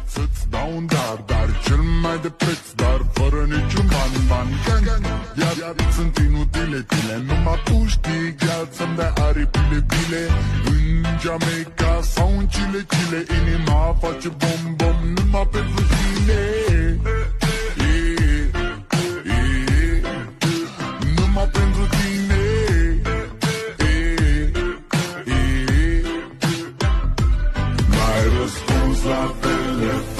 Să-ți dau un dar cel mai de preț, dar fără niciun ban. Iar sunt inutile tine, numai tu știi, chiar să-mi dai aripile bile. În Jamaica sau în Chile, inima face bom numai pentru tine. Numai pentru tine. N-ai răspuns la telefon,